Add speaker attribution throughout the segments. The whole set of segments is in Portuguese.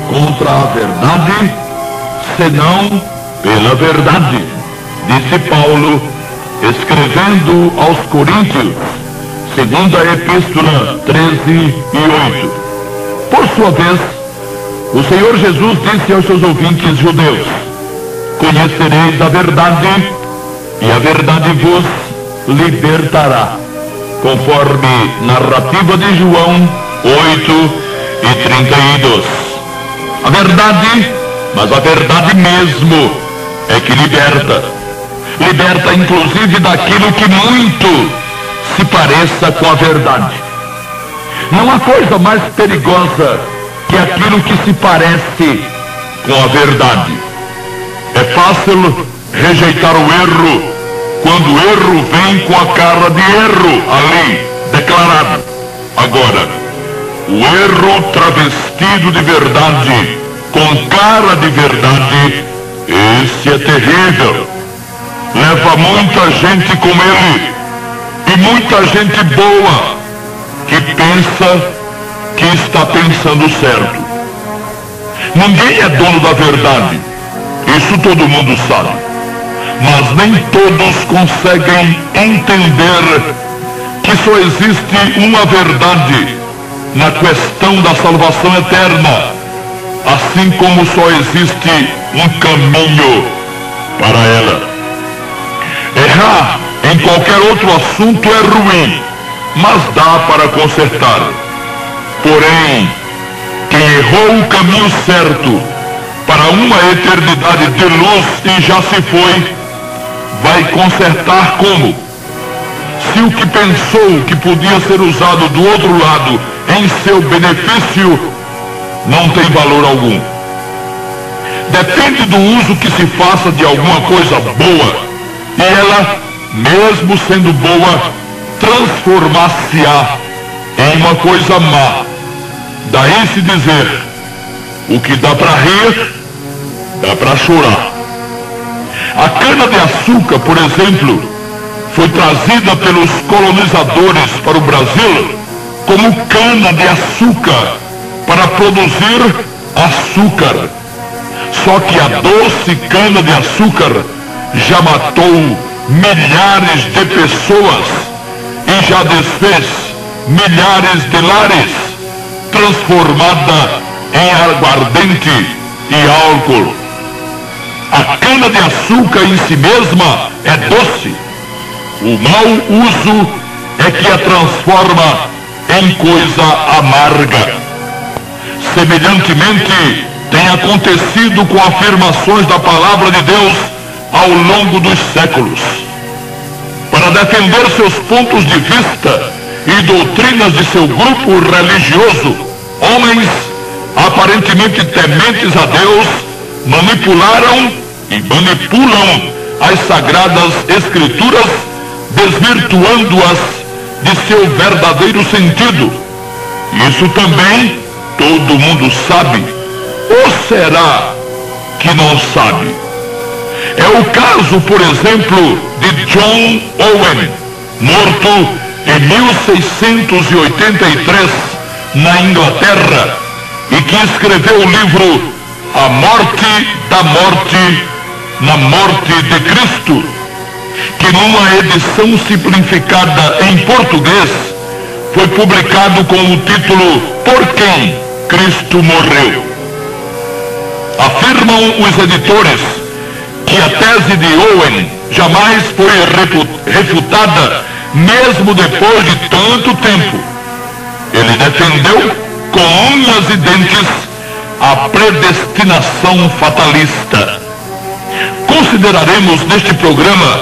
Speaker 1: contra a verdade, senão pela verdade, disse Paulo, escrevendo aos Coríntios, segunda epístola 13:8. Por sua vez, o Senhor Jesus disse aos seus ouvintes judeus: conhecereis a verdade, e a verdade vos libertará, conforme narrativa de João 8:32. A verdade, mas a verdade mesmo, é que liberta. Liberta inclusive daquilo que muito se pareça com a verdade. Não há coisa mais perigosa que aquilo que se parece com a verdade. É fácil rejeitar o erro quando o erro vem com a cara de erro ali, declarado. Agora, o erro travestido de verdade, com cara de verdade, esse é terrível. Leva muita gente com ele, e muita gente boa, que pensa que está pensando certo. Ninguém é dono da verdade, isso todo mundo sabe. Mas nem todos conseguem entender que só existe uma verdade na questão da salvação eterna, assim como só existe um caminho para ela. Errar em qualquer outro assunto é ruim, mas dá para consertar. Porém, quem errou o caminho certo para uma eternidade de luz e já se foi, vai consertar como? Se o que pensou que podia ser usado do outro lado em seu benefício não tem valor algum. Depende do uso que se faça de alguma coisa boa, e ela, mesmo sendo boa, transformar-se-á em uma coisa má. Daí se dizer, o que dá para rir, dá para chorar. A cana-de-açúcar, por exemplo, foi trazida pelos colonizadores para o Brasil como cana-de-açúcar para produzir açúcar. Só que a doce cana-de-açúcar já matou milhares de pessoas e já desfez milhares de lares, transformada em aguardente e álcool. A cana-de-açúcar em si mesma é doce. O mau uso é que a transforma em coisa amarga. Semelhantemente, tem acontecido com afirmações da palavra de Deus ao longo dos séculos. Para defender seus pontos de vista e doutrinas de seu grupo religioso, homens aparentemente tementes a Deus manipularam e manipulam as sagradas escrituras, desvirtuando-as de seu verdadeiro sentido. Isso também todo mundo sabe. Ou será que não sabe? É o caso, por exemplo, de John Owen, morto em 1683 na Inglaterra, e que escreveu o livro A Morte da Morte na Morte de Cristo, que numa edição simplificada em português foi publicado com o título Por Quem Cristo Morreu. Afirmam os editores que a tese de Owen jamais foi refutada, mesmo depois de tanto tempo. Ele defendeu com unhas e dentes a predestinação fatalista. Consideraremos neste programa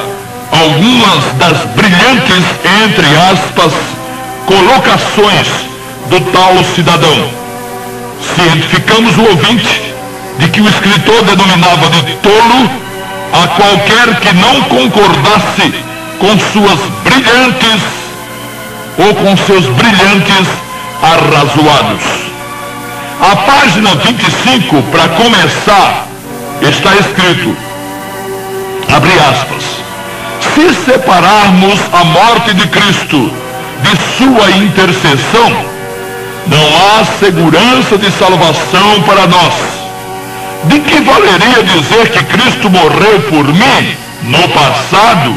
Speaker 1: algumas das brilhantes, entre aspas, colocações do tal cidadão. Cientificamos o ouvinte de que o escritor denominava de tolo a qualquer que não concordasse com suas brilhantes ou com seus brilhantes arrazoados. A página 25, para começar, está escrito, abre aspas, se separarmos a morte de Cristo de sua intercessão, não há segurança de salvação para nós. De que valeria dizer que Cristo morreu por mim no passado,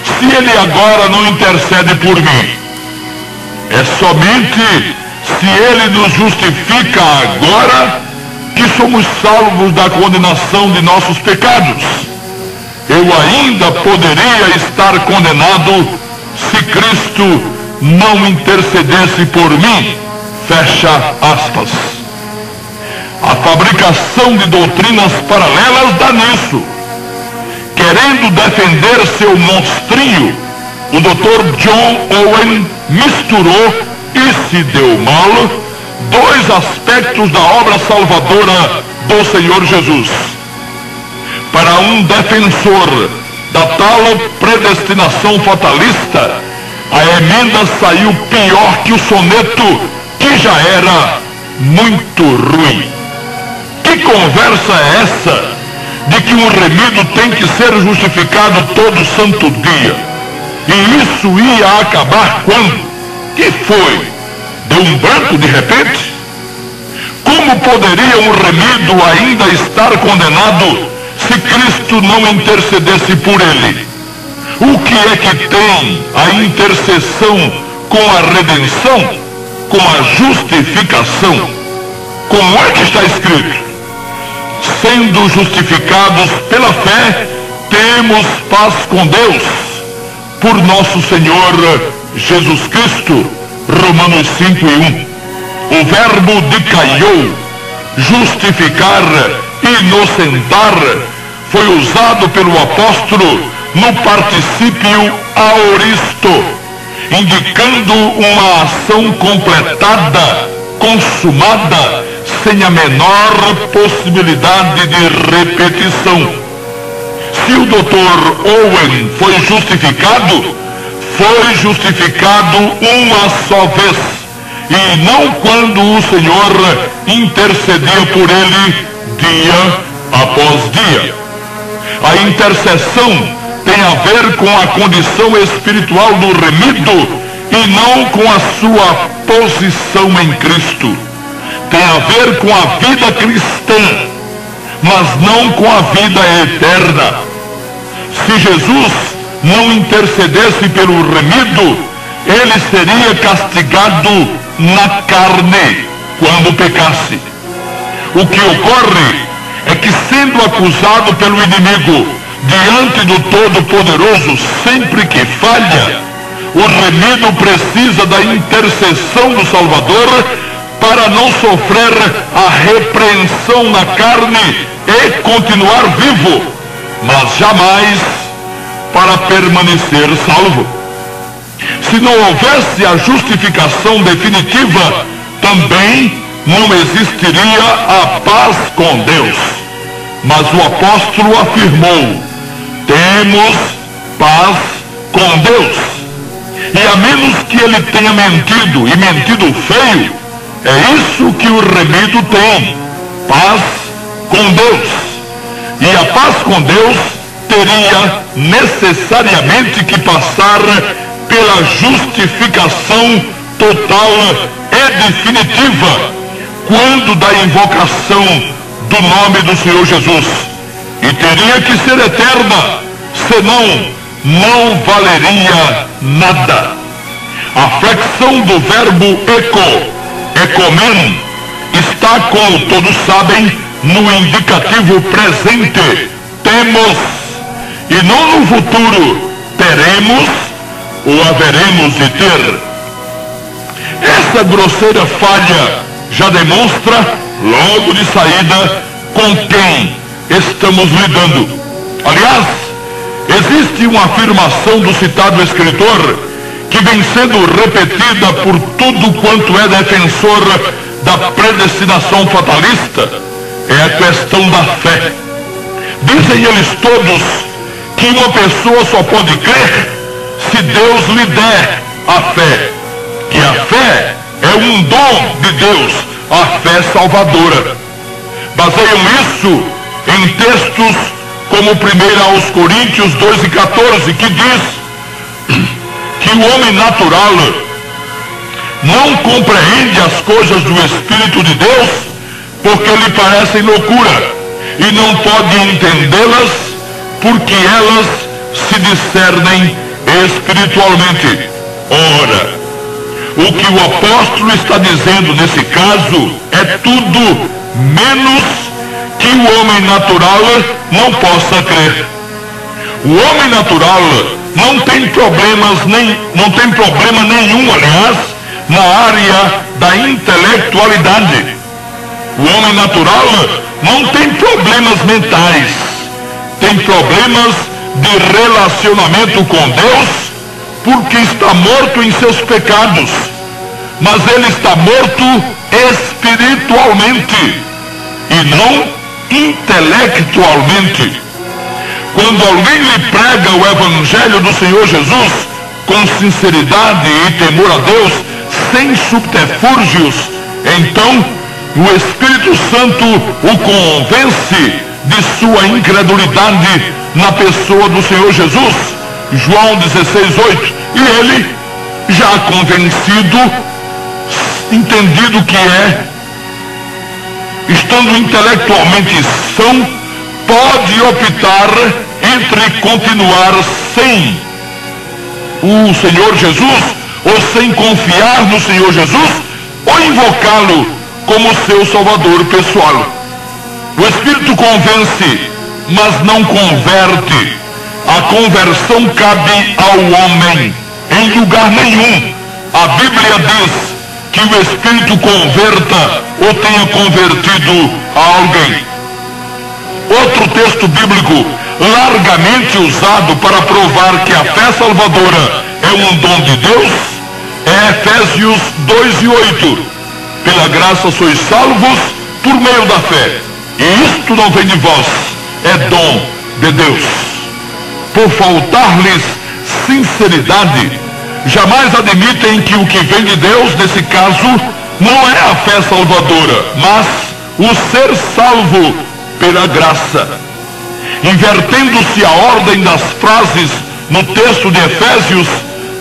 Speaker 1: se Ele agora não intercede por mim? É somente se Ele nos justifica agora que somos salvos da condenação de nossos pecados. Eu ainda poderia estar condenado se Cristo não intercedesse por mim. Fecha aspas. A fabricação de doutrinas paralelas dá nisso. Querendo defender seu monstrinho, o Dr. John Owen misturou, e se deu mal, dois aspectos da obra salvadora do Senhor Jesus. Para um defensor da tal predestinação fatalista, a emenda saiu pior que o soneto, que já era muito ruim. Que conversa é essa de que um remido tem que ser justificado todo santo dia? E isso ia acabar quando? Que foi? Deu um branco de repente? Como poderia um remido ainda estar condenado se Cristo não intercedesse por ele? O que é que tem a intercessão com a redenção, com a justificação? Como é que está escrito? Sendo justificados pela fé, temos paz com Deus, por nosso Senhor Jesus Cristo. Romanos 5:1. O verbo dikaiou, justificar, inocentar, foi usado pelo apóstolo no particípio aoristo, indicando uma ação completada, consumada, sem a menor possibilidade de repetição. Se o Dr. Owen foi justificado uma só vez, e não quando o Senhor intercedia por ele dia após dia. A intercessão tem a ver com a condição espiritual do remido e não com a sua posição em Cristo. Tem a ver com a vida cristã, mas não com a vida eterna. Se Jesus não intercedesse pelo remido, ele seria castigado na carne quando pecasse. O que ocorre é que, sendo acusado pelo inimigo diante do Todo-Poderoso sempre que falha, o remido precisa da intercessão do Salvador para não sofrer a repreensão na carne e continuar vivo, mas jamais para permanecer salvo. Se não houvesse a justificação definitiva, também não existiria a paz com Deus. Mas o apóstolo afirmou: temos paz com Deus. E a menos que ele tenha mentido, e mentido feio, é isso que o remido tem: paz com Deus. E a paz com Deus teria necessariamente que passar pela justificação total e definitiva, quando da invocação do nome do Senhor Jesus. E teria que ser eterna, senão não valeria nada. A flexão do verbo ecomen, está, como todos sabem, no indicativo presente, temos, e não no futuro, teremos ou haveremos de ter. Essa grosseira falha já demonstra, logo de saída, com quem estamos lidando. Aliás, existe uma afirmação do citado escritor que vem sendo repetida por tudo quanto é defensor da predestinação fatalista: é a questão da fé. Dizem eles todos que uma pessoa só pode crer se Deus lhe der a fé, que a fé é um dom de Deus, a fé salvadora. Baseiam isso em textos como 1 aos Coríntios 2:14, que diz que o homem natural não compreende as coisas do Espírito de Deus, porque lhe parecem loucura, e não pode entendê-las, porque elas se discernem espiritualmente. Ora, o que o apóstolo está dizendo nesse caso é tudo menos que o homem natural não possa crer. O homem natural não tem problema nenhum, aliás, na área da intelectualidade. O homem natural não tem problemas mentais, tem problemas de relacionamento com Deus, porque está morto em seus pecados, mas ele está morto espiritualmente e não intelectualmente. Quando alguém lhe prega o Evangelho do Senhor Jesus com sinceridade e temor a Deus, sem subterfúgios, então o Espírito Santo o convence de sua incredulidade na pessoa do Senhor Jesus. João 16:8. E ele, já convencido, entendido que é, estando intelectualmente são, pode optar entre continuar sem o Senhor Jesus, ou sem confiar no Senhor Jesus, ou invocá-lo como seu Salvador pessoal. O Espírito convence, mas não converte. A conversão cabe ao homem. Em lugar nenhum a Bíblia diz que o Espírito converta ou tenha convertido a alguém. Outro texto bíblico largamente usado para provar que a fé salvadora é um dom de Deus é Efésios 2:8. Pela graça sois salvos por meio da fé, e isto não vem de vós, é dom de Deus. Por faltar-lhes sinceridade, jamais admitem que o que vem de Deus, nesse caso, não é a fé salvadora, mas o ser salvo pela graça. Invertendo-se a ordem das frases no texto de Efésios,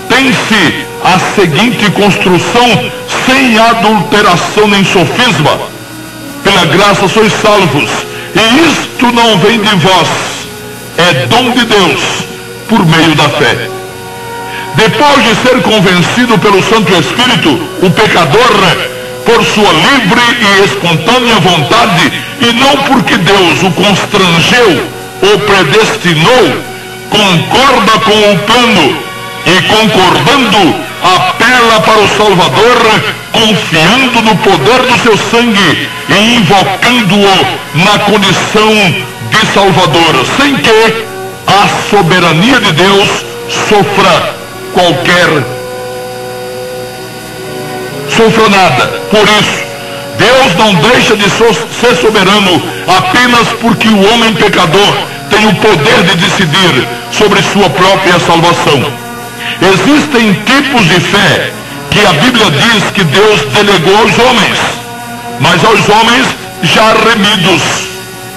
Speaker 1: tem-se a seguinte construção sem adulteração nem sofisma: pela graça sois salvos, e isto não vem de vós, é dom de Deus por meio da fé. Depois de ser convencido pelo Santo Espírito, o pecador, por sua livre e espontânea vontade, e não porque Deus o constrangeu ou predestinou, concorda com o plano e, concordando, apela para o Salvador, confiando no poder do seu sangue e invocando-o na condição de Salvador, sem que a soberania de Deus sofra nada. Por isso, Deus não deixa de ser soberano apenas porque o homem pecador tem o poder de decidir sobre sua própria salvação. Existem tipos de fé que a Bíblia diz que Deus delegou aos homens, mas aos homens já remidos.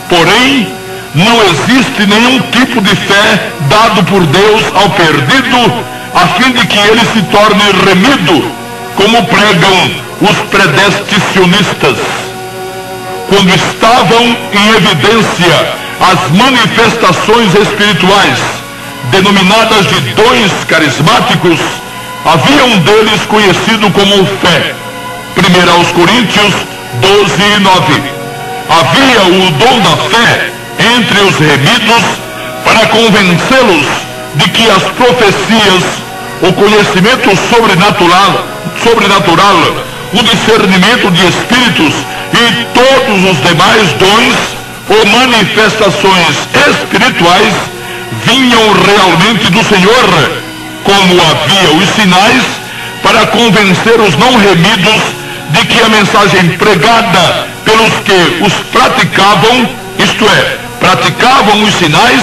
Speaker 1: Porém, não existe nenhum tipo de fé dado por Deus ao perdido, a fim de que ele se torne remido, como pregam os predestinacionistas. Quando estavam em evidência as manifestações espirituais, denominadas de dons carismáticos, havia um deles conhecido como fé. 1 Coríntios 12:9. Havia o dom da fé entre os remidos para convencê-los de que as profecias, o conhecimento sobrenatural, o discernimento de espíritos e todos os demais dons ou manifestações espirituais vinham realmente do Senhor, como havia os sinais para convencer os não remidos de que a mensagem pregada pelos que os praticavam, isto é, praticavam os sinais,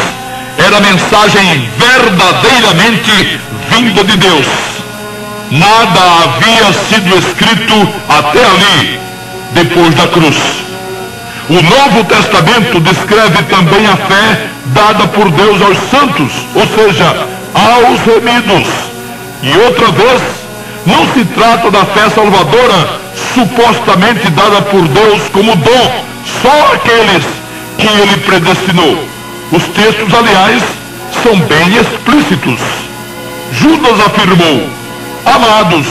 Speaker 1: era a mensagem verdadeiramente vinda de Deus. Nada havia sido escrito até ali, depois da cruz. O Novo Testamento descreve também a fé dada por Deus aos santos, ou seja, aos remidos. E outra vez, Não se trata da fé salvadora supostamente dada por Deus como dom só àqueles que Ele predestinou. Os textos, aliás, são bem explícitos. Judas afirmou: amados,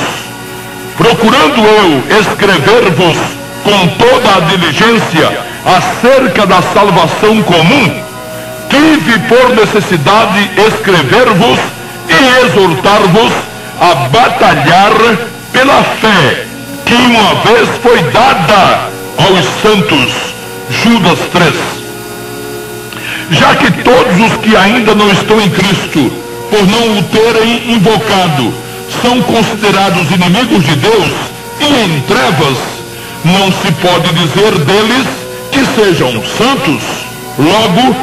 Speaker 1: procurando eu escrever-vos com toda a diligência acerca da salvação comum, tive por necessidade escrever-vos e exortar-vos a batalhar pela fé que uma vez foi dada aos santos. Judas 3. Já que todos os que ainda não estão em Cristo, por não o terem invocado, são considerados inimigos de Deus e em trevas, não se pode dizer deles que sejam santos. Logo,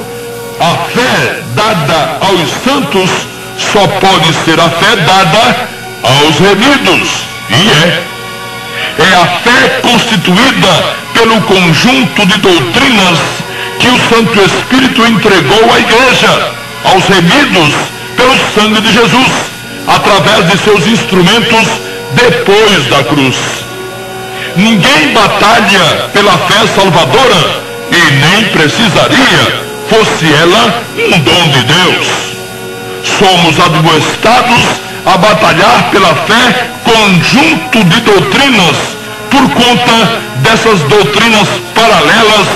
Speaker 1: a fé dada aos santos só pode ser a fé dada aos remidos. É a fé constituída pelo conjunto de doutrinas que o Santo Espírito entregou à igreja, aos remidos, pelo sangue de Jesus, através de seus instrumentos depois da cruz. Ninguém batalha pela fé salvadora, e nem precisaria, fosse ela um dom de Deus. Somos admoestados a batalhar pela fé conjunto de doutrinas, por conta dessas doutrinas paralelas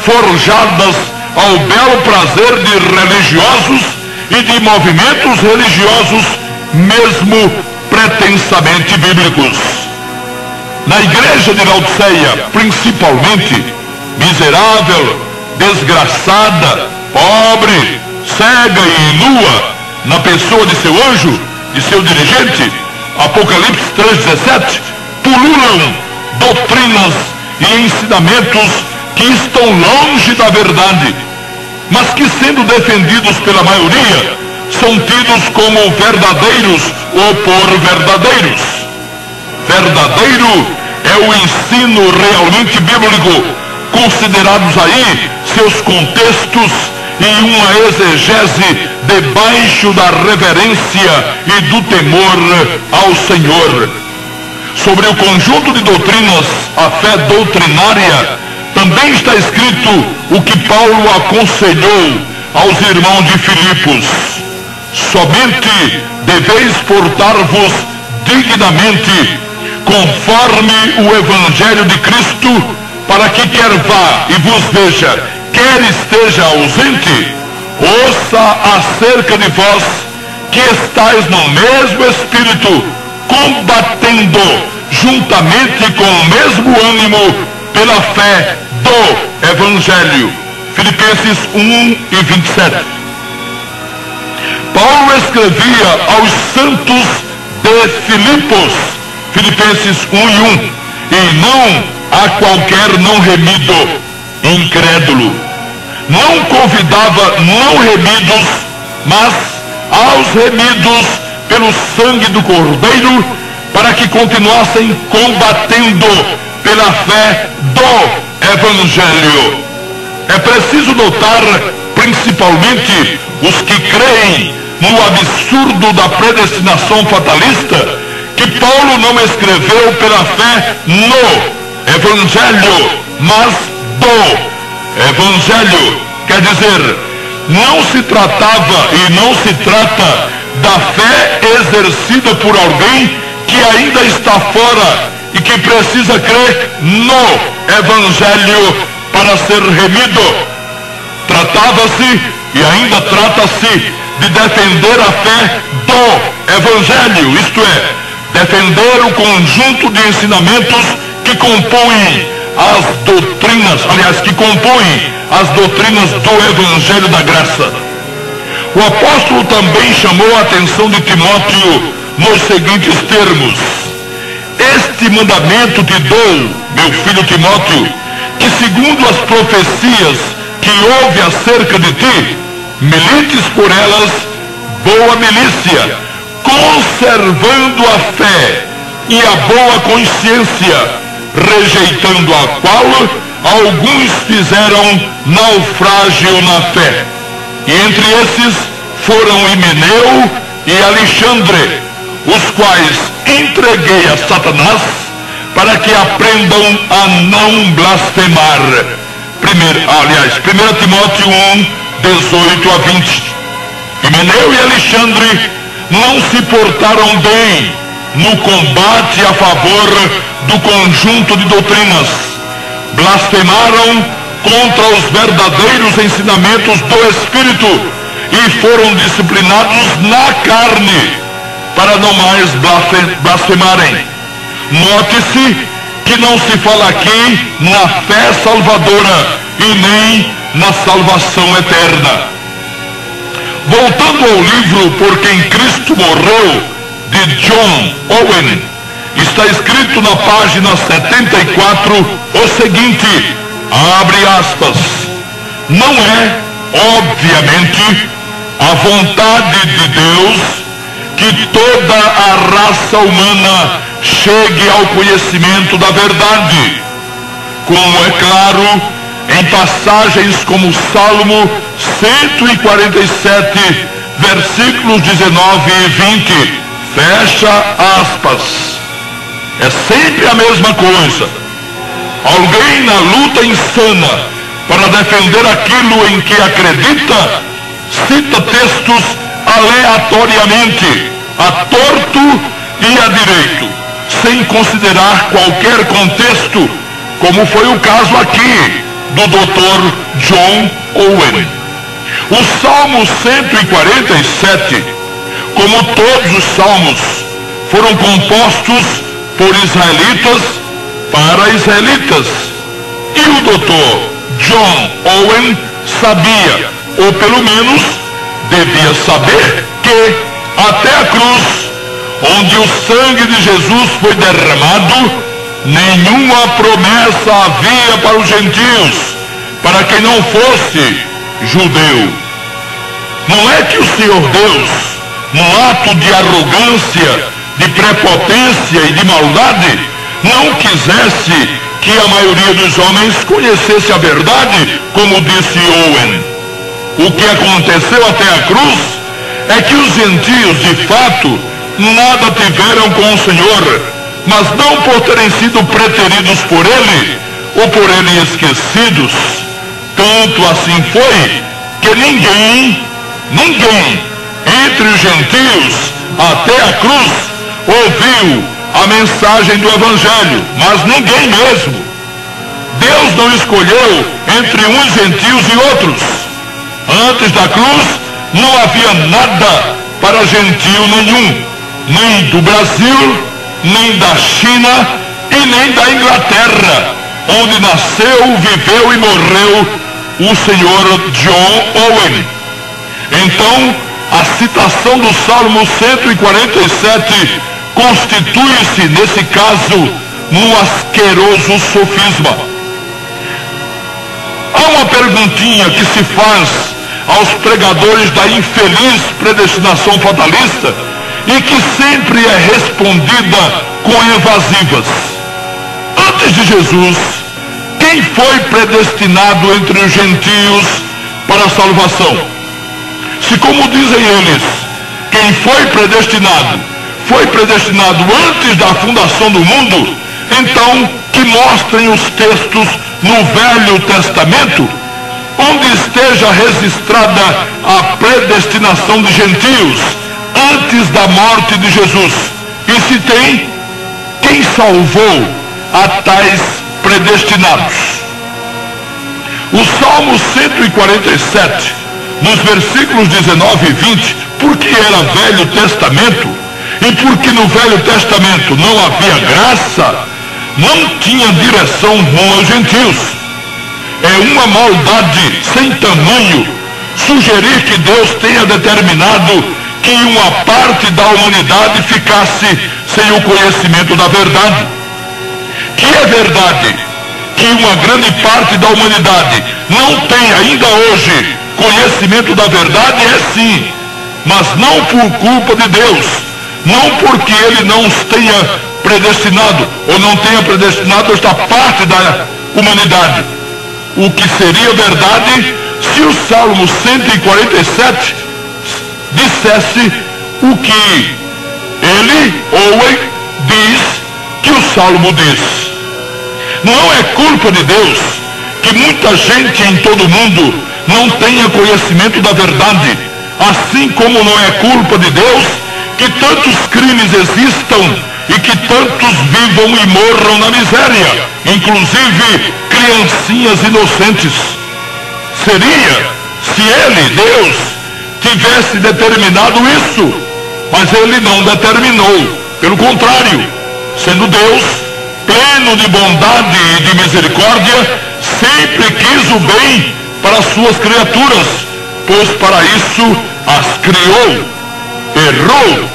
Speaker 1: forjadas ao belo prazer de religiosos e de movimentos religiosos, mesmo pretensamente bíblicos. Na igreja de Laodiceia, principalmente, miserável, desgraçada, pobre, cega e nua, na pessoa de seu anjo, de seu dirigente, Apocalipse 3,17, pululam doutrinas e ensinamentos que estão longe da verdade, mas que, sendo defendidos pela maioria, são tidos como verdadeiros ou por verdadeiros. Verdadeiro é o ensino realmente bíblico, considerados aí seus contextos e uma exegese debaixo da reverência e do temor ao Senhor. Sobre o conjunto de doutrinas, a fé doutrinária, também está escrito o que Paulo aconselhou aos irmãos de Filipos: somente deveis portar-vos dignamente, conforme o Evangelho de Cristo, para que quer vá e vos veja, quer esteja ausente, ouça acerca de vós que estáis no mesmo Espírito, combatendo juntamente com o mesmo ânimo pela fé do Evangelho. Filipenses 1:27. Paulo escrevia aos santos de Filipos, Filipenses 1:1, e não a qualquer não remido, incrédulo. Não convidava não remidos, mas aos remidos pelo sangue do Cordeiro, para que continuassem combatendo pela fé do Evangelho. É preciso notar, principalmente os que creem no absurdo da predestinação fatalista, que Paulo não escreveu pela fé no Evangelho, mas do Evangelho. Quer dizer, não se tratava e não se trata da fé exercida por alguém que ainda está fora e que precisa crer no Evangelho para ser remido. Tratava-se e ainda trata-se de defender a fé do Evangelho, isto é, defender o conjunto de ensinamentos que compõem as doutrinas, aliás, que compõem as doutrinas do Evangelho da Graça. O apóstolo também chamou a atenção de Timóteo nos seguintes termos: este mandamento te dou, meu filho Timóteo, que segundo as profecias que houve acerca de ti, milites por elas boa milícia, conservando a fé e a boa consciência, rejeitando a qual alguns fizeram naufrágio na fé. E entre esses foram Himeneu e Alexandre, os quais entreguei a Satanás, para que aprendam a não blasfemar. 1 Timóteo 1, 18 a 20. Himeneu e Alexandre não se portaram bem no combate a favor do conjunto de doutrinas. Blasfemaram contra os verdadeiros ensinamentos do Espírito e foram disciplinados na carne para não mais blasfemarem. Note-se que não se fala aqui na fé salvadora e nem na salvação eterna. Voltando ao livro Por Quem Cristo Morreu, de John Owen, está escrito na página 74 o seguinte, abre aspas, não é, obviamente, a vontade de Deus que toda a raça humana chegue ao conhecimento da verdade, como é claro em passagens como Salmo 147, versículos 19 e 20, fecha aspas. É sempre a mesma coisa. Alguém na luta insana para defender aquilo em que acredita, cita textos aleatoriamente, a torto e a direito, sem considerar qualquer contexto, como foi o caso aqui do Dr. John Owen. O Salmo 147, como todos os salmos, foram compostos por israelitas para israelitas. E o Dr. John Owen sabia, ou pelo menos devia saber, que até a cruz, onde o sangue de Jesus foi derramado, nenhuma promessa havia para os gentios, para quem não fosse judeu. Não é que o Senhor Deus, num ato de arrogância, de prepotência e de maldade, não quisesse que a maioria dos homens conhecesse a verdade, como disse Owen. O que aconteceu até a cruz é que os gentios, de fato, nada tiveram com o Senhor, mas não por terem sido preteridos por Ele, ou por Ele esquecidos. Tanto assim foi, que ninguém, entre os gentios, até a cruz, ouviu a mensagem do Evangelho, mas ninguém mesmo. Deus não escolheu entre uns gentios e outros. Antes da cruz, não havia nada para gentio nenhum, nem do Brasil, nem da China e nem da Inglaterra, onde nasceu, viveu e morreu o Sr. John Owen. Então, a citação do Salmo 147 constitui-se, nesse caso, num asqueroso sofisma. Há uma perguntinha que se faz aos pregadores da infeliz predestinação fatalista e que sempre é respondida com evasivas. Antes de Jesus, quem foi predestinado entre os gentios para a salvação? Se, como dizem eles, quem foi predestinado antes da fundação do mundo, então que mostrem os textos no Velho Testamento, onde esteja registrada a predestinação de gentios antes da morte de Jesus. E se tem, quem salvou a tais predestinados? O Salmo 147, nos versículos 19 e 20, porque era Velho Testamento, e porque no Velho Testamento não havia graça, não tinha direção rumo aos gentios. É uma maldade sem tamanho sugerir que Deus tenha determinado que uma parte da humanidade ficasse sem o conhecimento da verdade. Que é verdade que uma grande parte da humanidade não tem ainda hoje conhecimento da verdade, é sim, mas não por culpa de Deus, não porque Ele não os tenha predestinado, ou não tenha predestinado esta parte da humanidade. O que seria verdade se o Salmo 147 dissesse o que Ele, Owen, diz que o Salmo diz. Não é culpa de Deus que muita gente em todo o mundo não tenha conhecimento da verdade, assim como não é culpa de Deus que tantos crimes existam e que tantos vivam e morram na miséria, inclusive criancinhas inocentes. Seria se ele, Deus, tivesse determinado isso, mas ele não determinou. Pelo contrário, sendo Deus pleno de bondade e de misericórdia, sempre quis o bem para as suas criaturas, pois para isso as criou. Errou,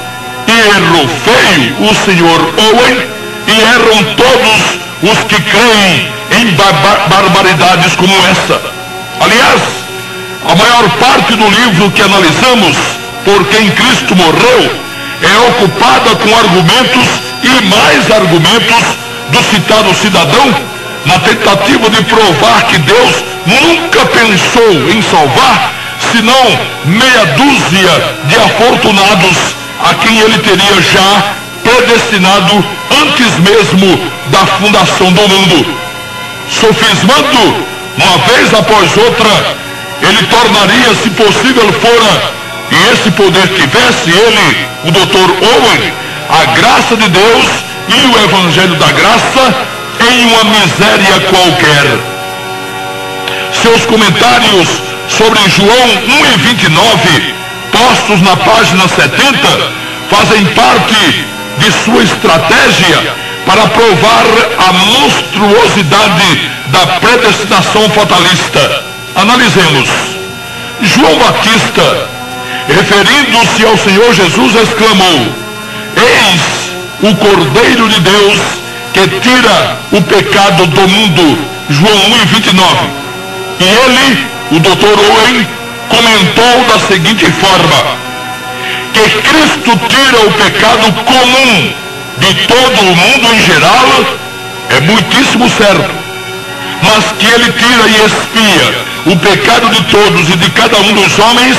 Speaker 1: e errou feio o Sr. Owen, e erram todos os que creem em barbaridades como essa. Aliás, a maior parte do livro que analisamos, Por Quem Cristo Morreu, é ocupada com argumentos e mais argumentos do citado cidadão, na tentativa de provar que Deus nunca pensou em salvar senão meia dúzia de afortunados a quem ele teria já predestinado antes mesmo da fundação do mundo. Sofismando uma vez após outra, ele tornaria, se possível fora, e esse poder tivesse ele, o Dr. Owen, a graça de Deus e o Evangelho da Graça em uma miséria qualquer. Seus comentários sobre João 1:29, postos na página 70, fazem parte de sua estratégia para provar a monstruosidade da predestinação fatalista. Analisemos. João Batista, referindo-se ao Senhor Jesus, exclamou: eis o Cordeiro de Deus que tira o pecado do mundo. João 1:29. E ele, o Dr. Owen, comentou da seguinte forma: que Cristo tira o pecado comum de todo o mundo em geral é muitíssimo certo, mas que ele tira e expia o pecado de todos e de cada um dos homens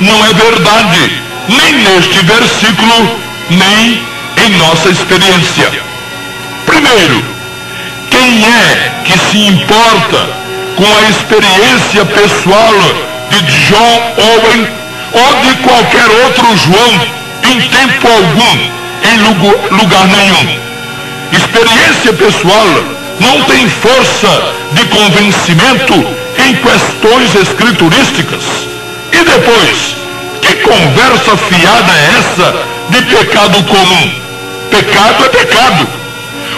Speaker 1: não é verdade, nem neste versículo, nem em nossa experiência. Primeiro, quem é que se importa com a experiência pessoal de John Owen ou de qualquer outro João em tempo algum, em lugar nenhum? Experiência pessoal não tem força de convencimento em questões escriturísticas. E depois, que conversa fiada é essa de pecado comum? Pecado é pecado.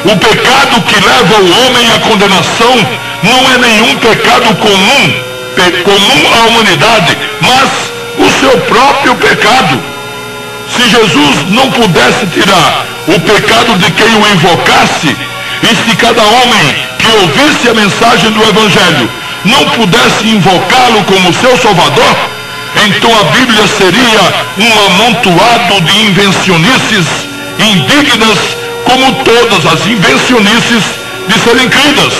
Speaker 1: O pecado que leva o homem à condenação não é nenhum pecado comum à humanidade, mas o seu próprio pecado. Se Jesus não pudesse tirar o pecado de quem o invocasse, e se cada homem que ouvisse a mensagem do Evangelho não pudesse invocá-lo como seu Salvador, então a Bíblia seria um amontoado de invencionices indignas, como todas as invencionices de serem cridas.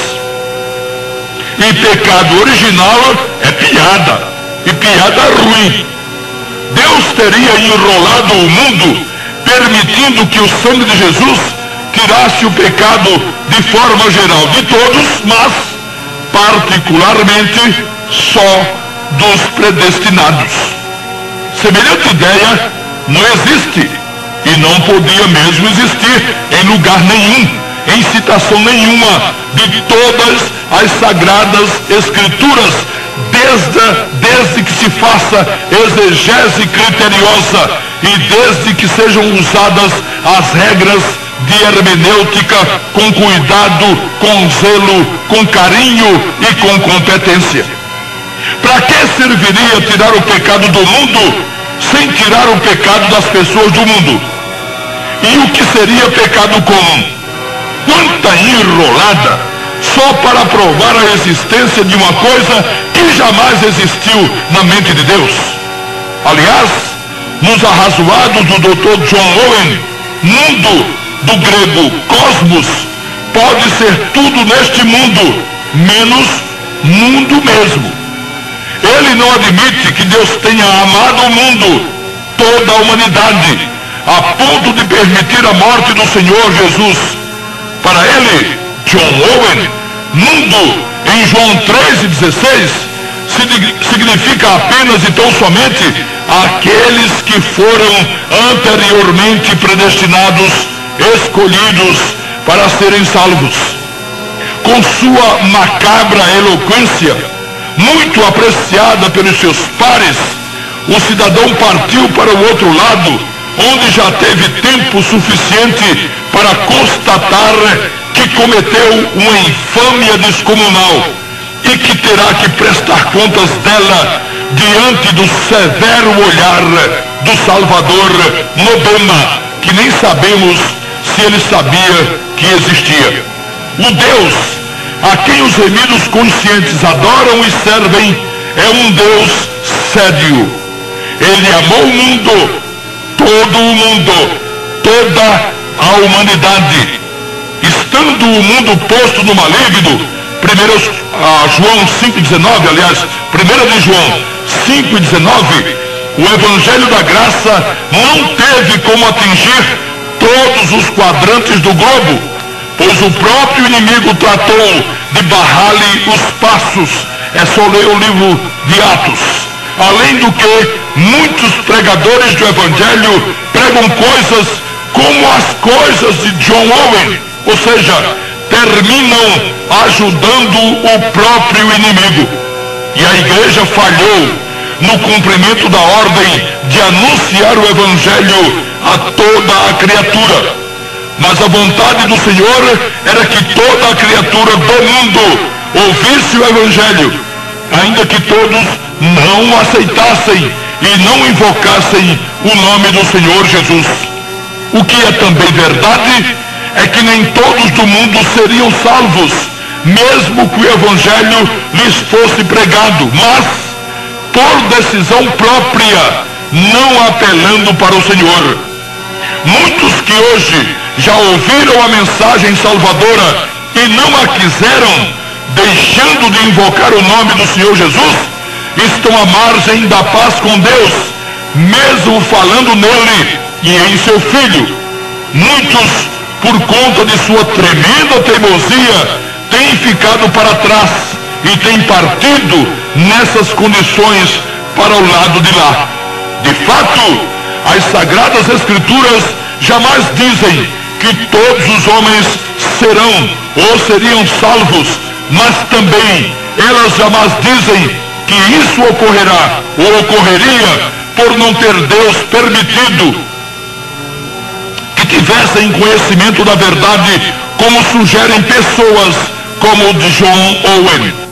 Speaker 1: E pecado original é piada, e piada ruim. Deus teria enrolado o mundo, permitindo que o sangue de Jesus tirasse o pecado de forma geral de todos, mas particularmente só dos predestinados. Semelhante ideia não existe e não podia mesmo existir em lugar nenhum, em citação nenhuma de todas as sagradas escrituras, desde que se faça exegese criteriosa e desde que sejam usadas as regras de hermenêutica com cuidado, com zelo, com carinho e com competência. Para que serviria tirar o pecado do mundo sem tirar o pecado das pessoas do mundo? E o que seria pecado comum? Quanta enrolada só para provar a existência de uma coisa que jamais existiu na mente de Deus. Aliás, nos arrazoados do Dr. John Owen, mundo, do grego cosmos, pode ser tudo neste mundo, menos mundo mesmo. Ele não admite que Deus tenha amado o mundo, toda a humanidade, a ponto de permitir a morte do Senhor Jesus. Para ele, John Owen, mundo em João 13,16 significa apenas e tão somente aqueles que foram anteriormente predestinados, escolhidos para serem salvos. Com sua macabra eloquência, muito apreciada pelos seus pares, o cidadão partiu para o outro lado, onde já teve tempo suficiente para constatar que cometeu uma infâmia descomunal e que terá que prestar contas dela diante do severo olhar do Salvador Nobema, que nem sabemos se ele sabia que existia. O Deus a quem os remidos conscientes adoram e servem é um Deus sério. Ele amou o mundo, todo o mundo, toda a humanidade. Estando o mundo posto no maligno, João 5,19, aliás, 1 de João 5,19, o Evangelho da Graça não teve como atingir todos os quadrantes do globo, pois o próprio inimigo tratou de barrar-lhe os passos. É só ler o livro de Atos. Além do que, muitos pregadores do Evangelho pregam coisas como as coisas de John Owen, ou seja, terminam ajudando o próprio inimigo. E a igreja falhou no cumprimento da ordem de anunciar o Evangelho a toda a criatura. Mas a vontade do Senhor era que toda a criatura do mundo ouvisse o Evangelho, ainda que todos não aceitassem e não invocassem o nome do Senhor Jesus. O que é também verdade é que nem todos do mundo seriam salvos, mesmo que o Evangelho lhes fosse pregado, mas por decisão própria, não apelando para o Senhor. Muitos que hoje já ouviram a mensagem salvadora e não a quiseram, deixando de invocar o nome do Senhor Jesus, estão à margem da paz com Deus, mesmo falando nele e em seu Filho. Muitos, por conta de sua tremenda teimosia, têm ficado para trás e têm partido nessas condições para o lado de lá. De fato, as Sagradas Escrituras jamais dizem que todos os homens serão ou seriam salvos, mas também elas jamais dizem que isso ocorrerá ou ocorreria por não ter Deus permitido que tivessem conhecimento da verdade, como sugerem pessoas como o de John Owen.